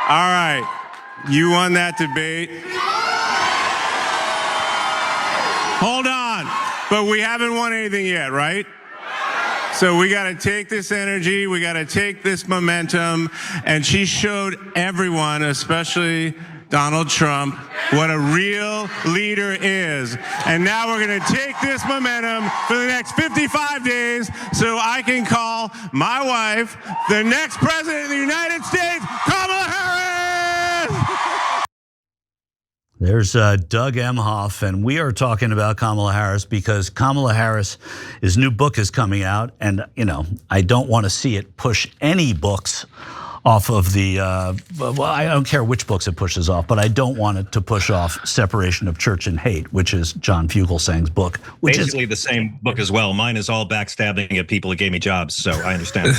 All right, you won that debate. Hold on, but we haven't won anything yet, right? So we got to take this energy, we got to take this momentum, and she showed everyone, especially Donald Trump, what a real leader is. And now we're going to take this momentum for the next 55 days so I can call my wife, the next president of the United States, Kamala Harris! There's Doug Emhoff, and we are talking about Kamala Harris because Kamala Harris, his new book is coming out, and I don't want to see it push any books off of the, well, I don't care which books it pushes off, but I don't want it to push off Separation of Church and Hate, which is John Fugelsang's book. Which Basically the same book as well. Mine is all backstabbing at people that gave me jobs, so I understand.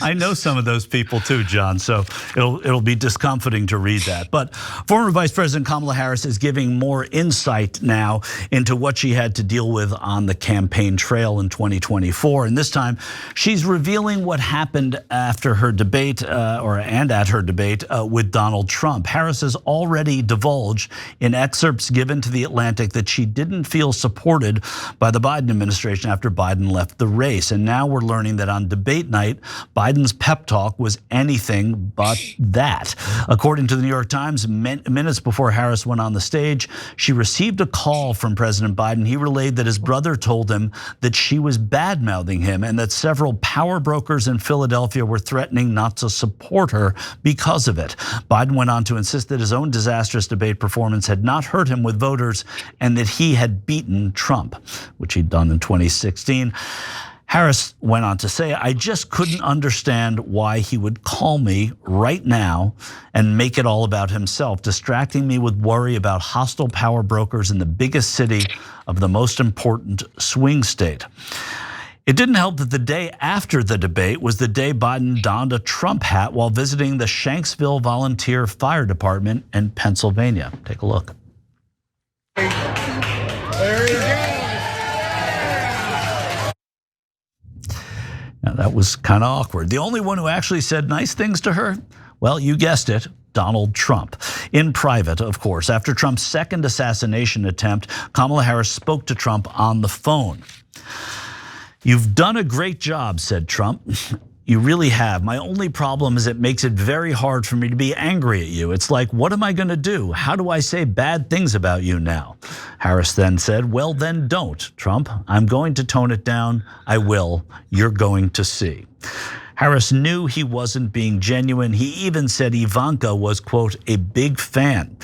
I know some of those people too, John, so it'll be discomforting to read that. But former Vice President Kamala Harris is giving more insight now into what she had to deal with on the campaign trail in 2024. And this time, she's revealing what happened after her debate and at her debate with Donald Trump. Harris has already divulged in excerpts given to The Atlantic that she didn't feel supported by the Biden administration after Biden left the race. And now we're learning that on debate night, Biden's pep talk was anything but that. According to the New York Times, minutes before Harris went on the stage, she received a call from President Biden. He relayed that his brother told him that she was bad-mouthing him and that several power brokers in Philadelphia were threatening not to support her because of it. Biden went on to insist that his own disastrous debate performance had not hurt him with voters and that he had beaten Trump, which he'd done in 2016. Harris went on to say, I just couldn't understand why he would call me right now and make it all about himself, distracting me with worry about hostile power brokers in the biggest city of the most important swing state. It didn't help that the day after the debate was the day Biden donned a Trump hat while visiting the Shanksville Volunteer Fire Department in Pennsylvania. Take a look. There he goes. Now, that was kind of awkward. The only one who actually said nice things to her, well, you guessed it, Donald Trump. In private, of course. After Trump's second assassination attempt, Kamala Harris spoke to Trump on the phone. You've done a great job, said Trump. You really have. My only problem is it makes it very hard for me to be angry at you. It's like, what am I going to do? How do I say bad things about you now? Harris then said, well, then don't, Trump. I'm going to tone it down. I will. You're going to see. Harris knew he wasn't being genuine. He even said Ivanka was, quote, a big fan.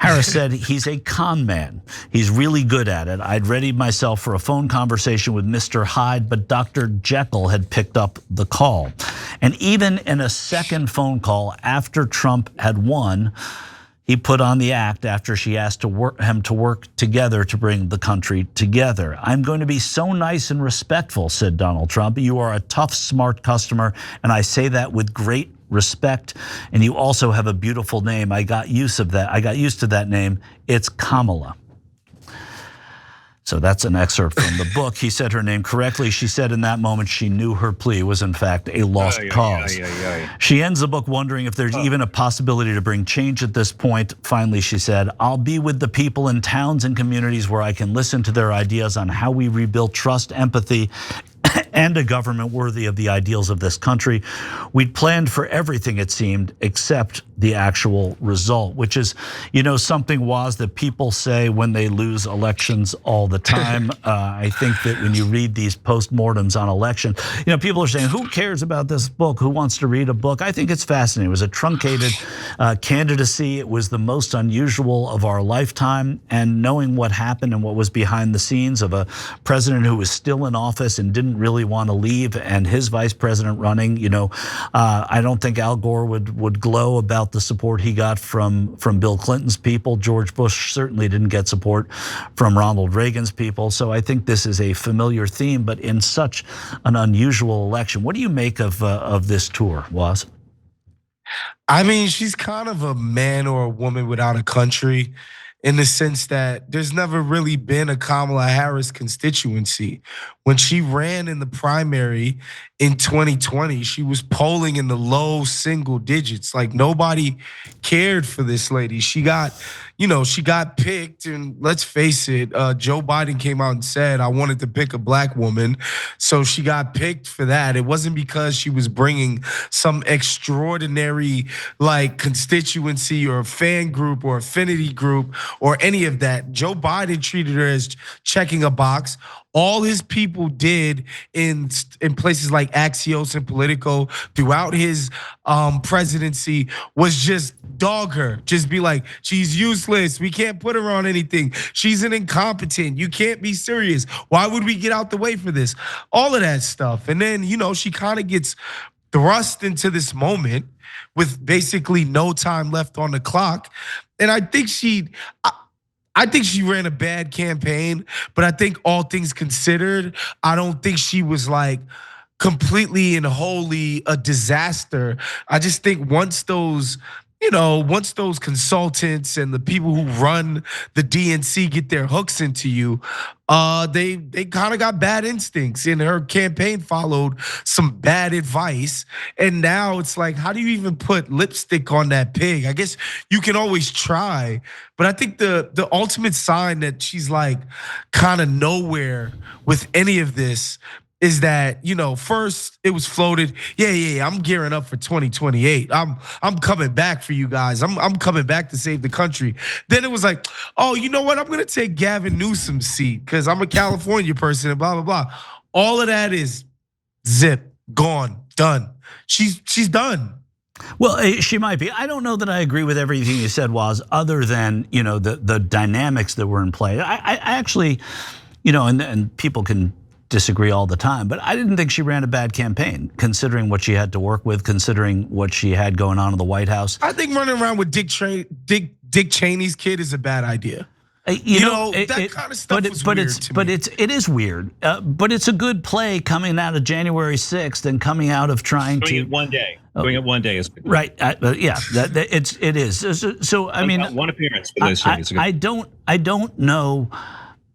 Harris said he's a con man. He's really good at it. I'd readied myself for a phone conversation with Mr. Hyde, but Dr. Jekyll had picked up the call. And even in a second phone call after Trump had won, he put on the act after she asked him to work together to bring the country together. I'm going to be so nice and respectful, said Donald Trump. You are a tough, smart customer, and I say that with great respect, and you also have a beautiful name. I got used to that name. It's Kamala. So that's an excerpt from the book. He said her name correctly. She said in that moment she knew her plea was in fact a lost cause. She ends the book wondering if there's even a possibility to bring change at this point. Finally, she said, I'll be with the people in towns and communities where I can listen to their ideas on how we rebuild trust, empathy, and a government worthy of the ideals of this country. We'd planned for everything, it seemed, except the actual result, which is, something was that people say when they lose elections all the time. I think that when you read these postmortems on election, people are saying, who cares about this book? Who wants to read a book? I think it's fascinating. It was a truncated candidacy. It was the most unusual of our lifetime. And knowing what happened and what was behind the scenes of a president who was still in office and didn't really want to leave, and his vice president running, I don't think Al Gore would glow about the support he got from Bill Clinton's people. George Bush certainly didn't get support from Ronald Reagan's people. So I think this is a familiar theme, but in such an unusual election. What do you make of this tour, Waz? I mean, she's kind of a man or a woman without a country. in the sense that there's never really been a Kamala Harris constituency. When she ran in the primary in 2020, she was polling in the low single digits. Like nobody cared for this lady. She got picked, and let's face it, Joe Biden came out and said, I wanted to pick a black woman. So she got picked for that. It wasn't because she was bringing some extraordinary like constituency or fan group or affinity group or any of that. Joe Biden treated her as checking a box. All his people did in places like Axios and Politico throughout his presidency was just dog her, just be like, she's useless. We can't put her on anything. She's an incompetent. You can't be serious. Why would we get out the way for this? All of that stuff. And then, she kind of gets thrust into this moment with basically no time left on the clock. And I think she ran a bad campaign, but I think all things considered, I don't think she was like completely and wholly a disaster. I just think once those consultants and the people who run the DNC get their hooks into you, they kind of got bad instincts, and her campaign followed some bad advice. And now it's like, how do you even put lipstick on that pig? I guess you can always try, but I think the ultimate sign that she's like kind of nowhere with any of this is that, first it was floated, yeah, I'm gearing up for 2028. I'm coming back for you guys. I'm coming back to save the country. Then it was like, oh, you know what? I'm gonna take Gavin Newsom's seat because I'm a California person and blah, blah, blah. All of that is zip, gone, done. She's done. Well, she might be. I don't know that I agree with everything you said, Waz, other than, the dynamics that were in play. I actually, and people can disagree all the time, but I didn't think she ran a bad campaign, considering what she had to work with, considering what she had going on in the White House. I think running around with Dick Cheney's kid is a bad idea. That kind of stuff was weird to me. It is weird, but it's a good play coming out of January 6th and coming out of trying doing it one day. Doing it one day is good. Right. Yeah, it is. So I mean, one appearance for those things. I don't know.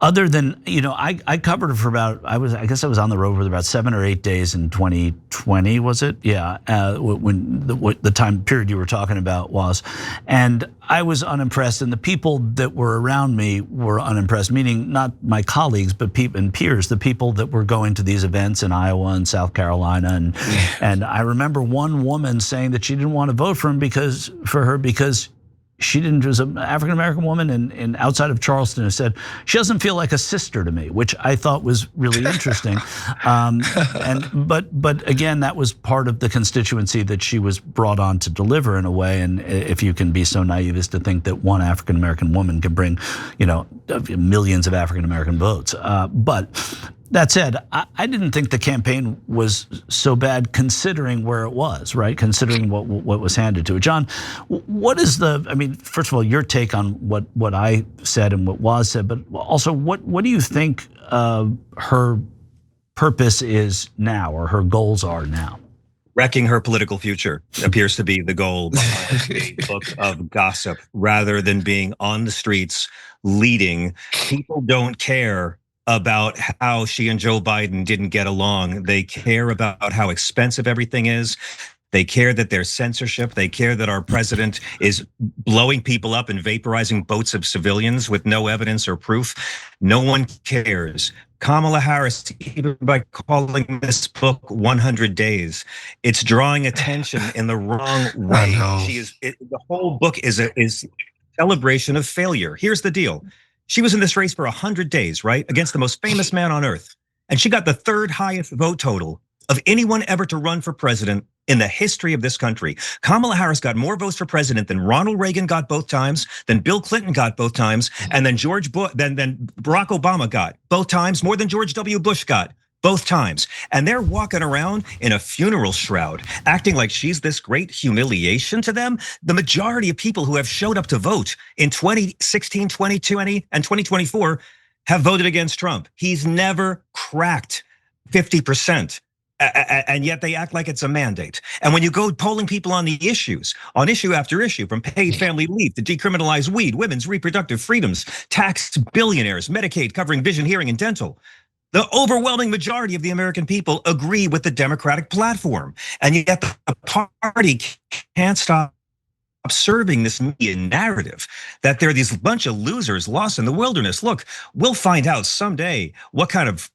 Other than, I covered it for about, I guess I was on the road for about 7 or 8 days in 2020, was it? Yeah, when the time period you were talking about was. And I was unimpressed, and the people that were around me were unimpressed, meaning not my colleagues, but people and peers, the people that were going to these events in Iowa and South Carolina. And I remember one woman saying that she didn't want to vote for her because she didn't, was an African-American woman and outside of Charleston, who said, she doesn't feel like a sister to me, which I thought was really interesting. But again, that was part of the constituency that she was brought on to deliver in a way. And if you can be so naive as to think that one African-American woman can bring, millions of African-American votes. But that said, I didn't think the campaign was so bad considering where it was, right? Considering what was handed to it. John, what is first of all, your take on what I said and what Waz said, but also what do you think her purpose is now, or her goals are now? Wrecking her political future appears to be the goal behind a book of gossip, rather than being on the streets leading. People don't care about how she and Joe Biden didn't get along. They care about how expensive everything is. They care that there's censorship. They care that our president is blowing people up and vaporizing boats of civilians with no evidence or proof. No one cares. Kamala Harris, even by calling this book 100 Days, it's drawing attention in the wrong way. The whole book is a celebration of failure. Here's the deal. She was in this race for 100 days, right? Against the most famous man on earth. And she got the third highest vote total of anyone ever to run for president in the history of this country. Kamala Harris got more votes for president than Ronald Reagan got both times, than Bill Clinton got both times, and then then Barack Obama got both times, more than George W. Bush got both times. And they're walking around in a funeral shroud, acting like she's this great humiliation to them. The majority of people who have showed up to vote in 2016, 2020, and 2024 have voted against Trump. He's never cracked 50%. And yet they act like it's a mandate. And when you go polling people on the issues, on issue after issue, from paid family leave to decriminalize weed, women's reproductive freedoms, tax billionaires, Medicaid covering vision, hearing, and dental, the overwhelming majority of the American people agree with the Democratic platform. And yet the party can't stop serving this media narrative that there are these bunch of losers lost in the wilderness. Look, we'll find out someday what kind of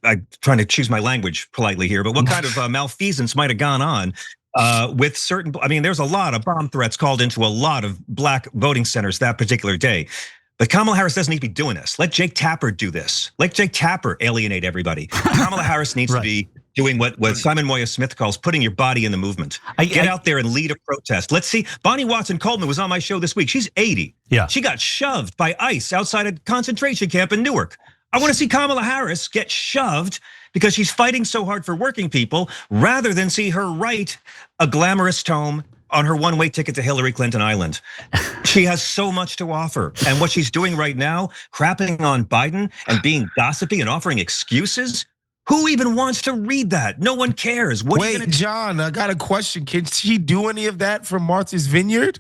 I'm trying to choose my language politely here, but what kind of malfeasance might have gone on with certain, I mean, there's a lot of bomb threats called into a lot of black voting centers that particular day. But Kamala Harris doesn't need to be doing this. Let Jake Tapper do this. Let Jake Tapper alienate everybody. Kamala Harris needs to be doing what Simon Moya Smith calls putting your body in the movement. Get out there and lead a protest. Let's see. Bonnie Watson Coleman was on my show this week. She's 80. Yeah. She got shoved by ICE outside a concentration camp in Newark. I want to see Kamala Harris get shoved because she's fighting so hard for working people rather than see her write a glamorous tome on her one-way ticket to Hillary Clinton Island. She has so much to offer. And what she's doing right now, crapping on Biden and being gossipy and offering excuses, who even wants to read that? No one cares. Wait, John, I got a question. Can she do any of that from Martha's Vineyard?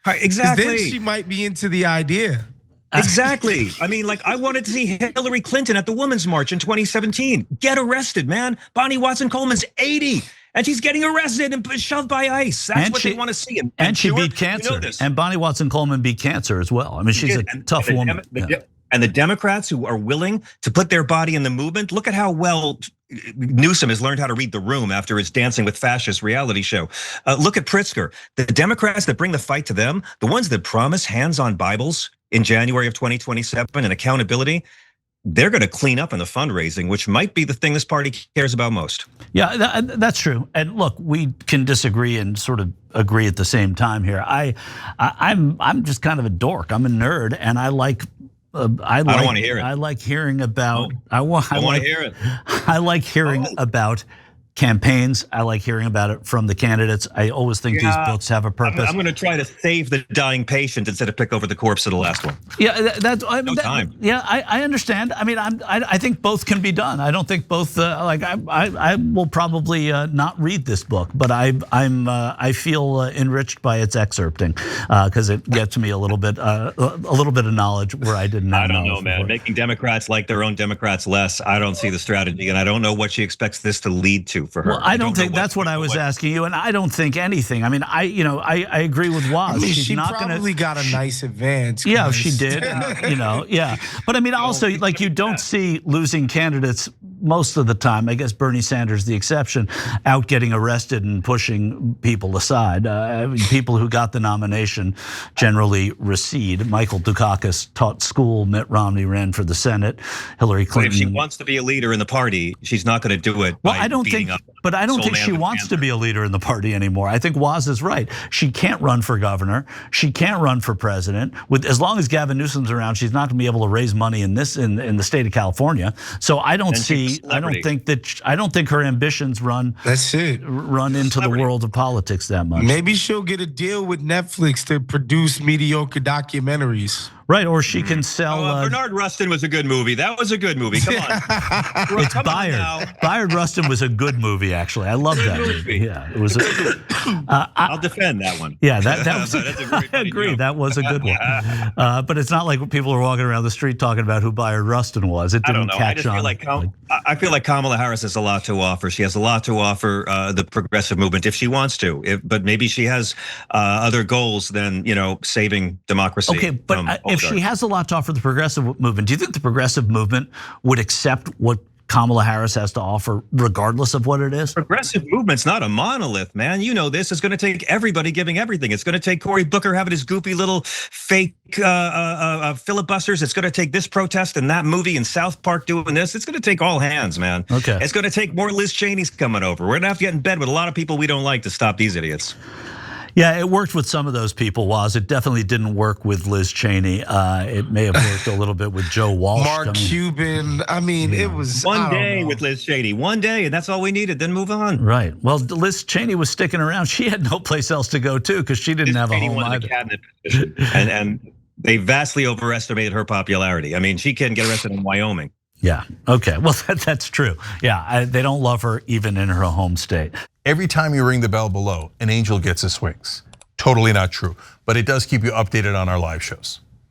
Exactly. Then she might be into the idea. Exactly. I mean, like, I wanted to see Hillary Clinton at the Women's March in 2017. Get arrested, man. Bonnie Watson Coleman's 80. And she's getting arrested and shoved by ICE. That's what they want to see. And she beat cancer. You know, and Bonnie Watson Coleman beat cancer as well. I mean, she's a tough woman. And the Democrats who are willing to put their body in the movement, look at how well Newsom has learned how to read the room after his Dancing with Fascists reality show. Look at Pritzker. The Democrats that bring the fight to them, the ones that promise hands-on Bibles in January of 2027 and accountability, they're going to clean up in the fundraising, which might be the thing this party cares about most. Yeah, that's true. And look, we can disagree and sort of agree at the same time here. I'm just kind of a dork. I'm a nerd, and I like. I don't want to hear it. I like hearing about. I want to hear it. I like hearing about campaigns. I like hearing about it from the candidates. I always think these books have a purpose. I'm going to try to save the dying patient instead of pick over the corpse of the last one. Yeah, that's no time. Yeah, I understand. I mean, I think both can be done. I don't think both. Like I will probably not read this book, but I feel enriched by its excerpting because it gets me a little bit of knowledge where I didn't. I don't know, man. Before. Making Democrats like their own Democrats less. I don't see the strategy, and I don't know what she expects this to lead to. For her. Well, I don't think that's what I was asking you, and I don't think anything. I mean, I agree with Woz. I mean, She's she not probably got a nice advance. Yeah, she did. Yeah. But I mean, also, like, you don't see losing candidates most of the time. I guess Bernie Sanders the exception, out getting arrested and pushing people aside. People who got the nomination generally recede. Michael Dukakis taught school. Mitt Romney ran for the Senate. Hillary Clinton. But if she wants to be a leader in the party, she's not going to do it. Well, I don't think. But I don't think she wants to be a leader in the party anymore. I think Woz is right. She can't run for governor. She can't run for president. As long as Gavin Newsom's around, she's not going to be able to raise money in the state of California. So I don't think her ambitions run. That's it. Run into the world of politics that much. Maybe she'll get a deal with Netflix to produce mediocre documentaries. Right, or she can sell. Bernard Rustin was a good movie. That was a good movie. Come on. It's Bayard. Bayard Rustin was a good movie, actually. I love that movie. Yeah, it was. I'll defend that one. Yeah, that was. I agree. Joke. That was a good one. But it's not like people are walking around the street talking about who Bayard Rustin was. It didn't catch on. I feel like Kamala Harris has a lot to offer. She has a lot to offer the progressive movement if she wants to. But maybe she has other goals than saving democracy. Okay, but if she has a lot to offer the progressive movement, do you think the progressive movement would accept what Kamala Harris has to offer, regardless of what it is? Progressive movement's not a monolith, man. You know this. It's going to take everybody giving everything. It's going to take Cory Booker having his goofy little fake filibusters. It's going to take this protest and that movie in South Park doing this. It's going to take all hands, man. Okay. It's going to take more Liz Cheney's coming over. We're going to have to get in bed with a lot of people we don't like to stop these idiots. Yeah, it worked with some of those people, Woz. It definitely didn't work with Liz Cheney. It may have worked a little bit with Joe Walsh. Mark Cuban. I mean, it was one day with Liz Cheney. One day, and that's all we needed. Then move on. Right. Well, Liz Cheney was sticking around. She had no place else to go to because she didn't have a home either. Cabinet position. and they vastly overestimated her popularity. I mean, she can get arrested in Wyoming. Yeah. Okay. Well, that's true. Yeah. They don't love her even in her home state. Every time you ring the bell below, an angel gets his wings. Totally not true, but it does keep you updated on our live shows.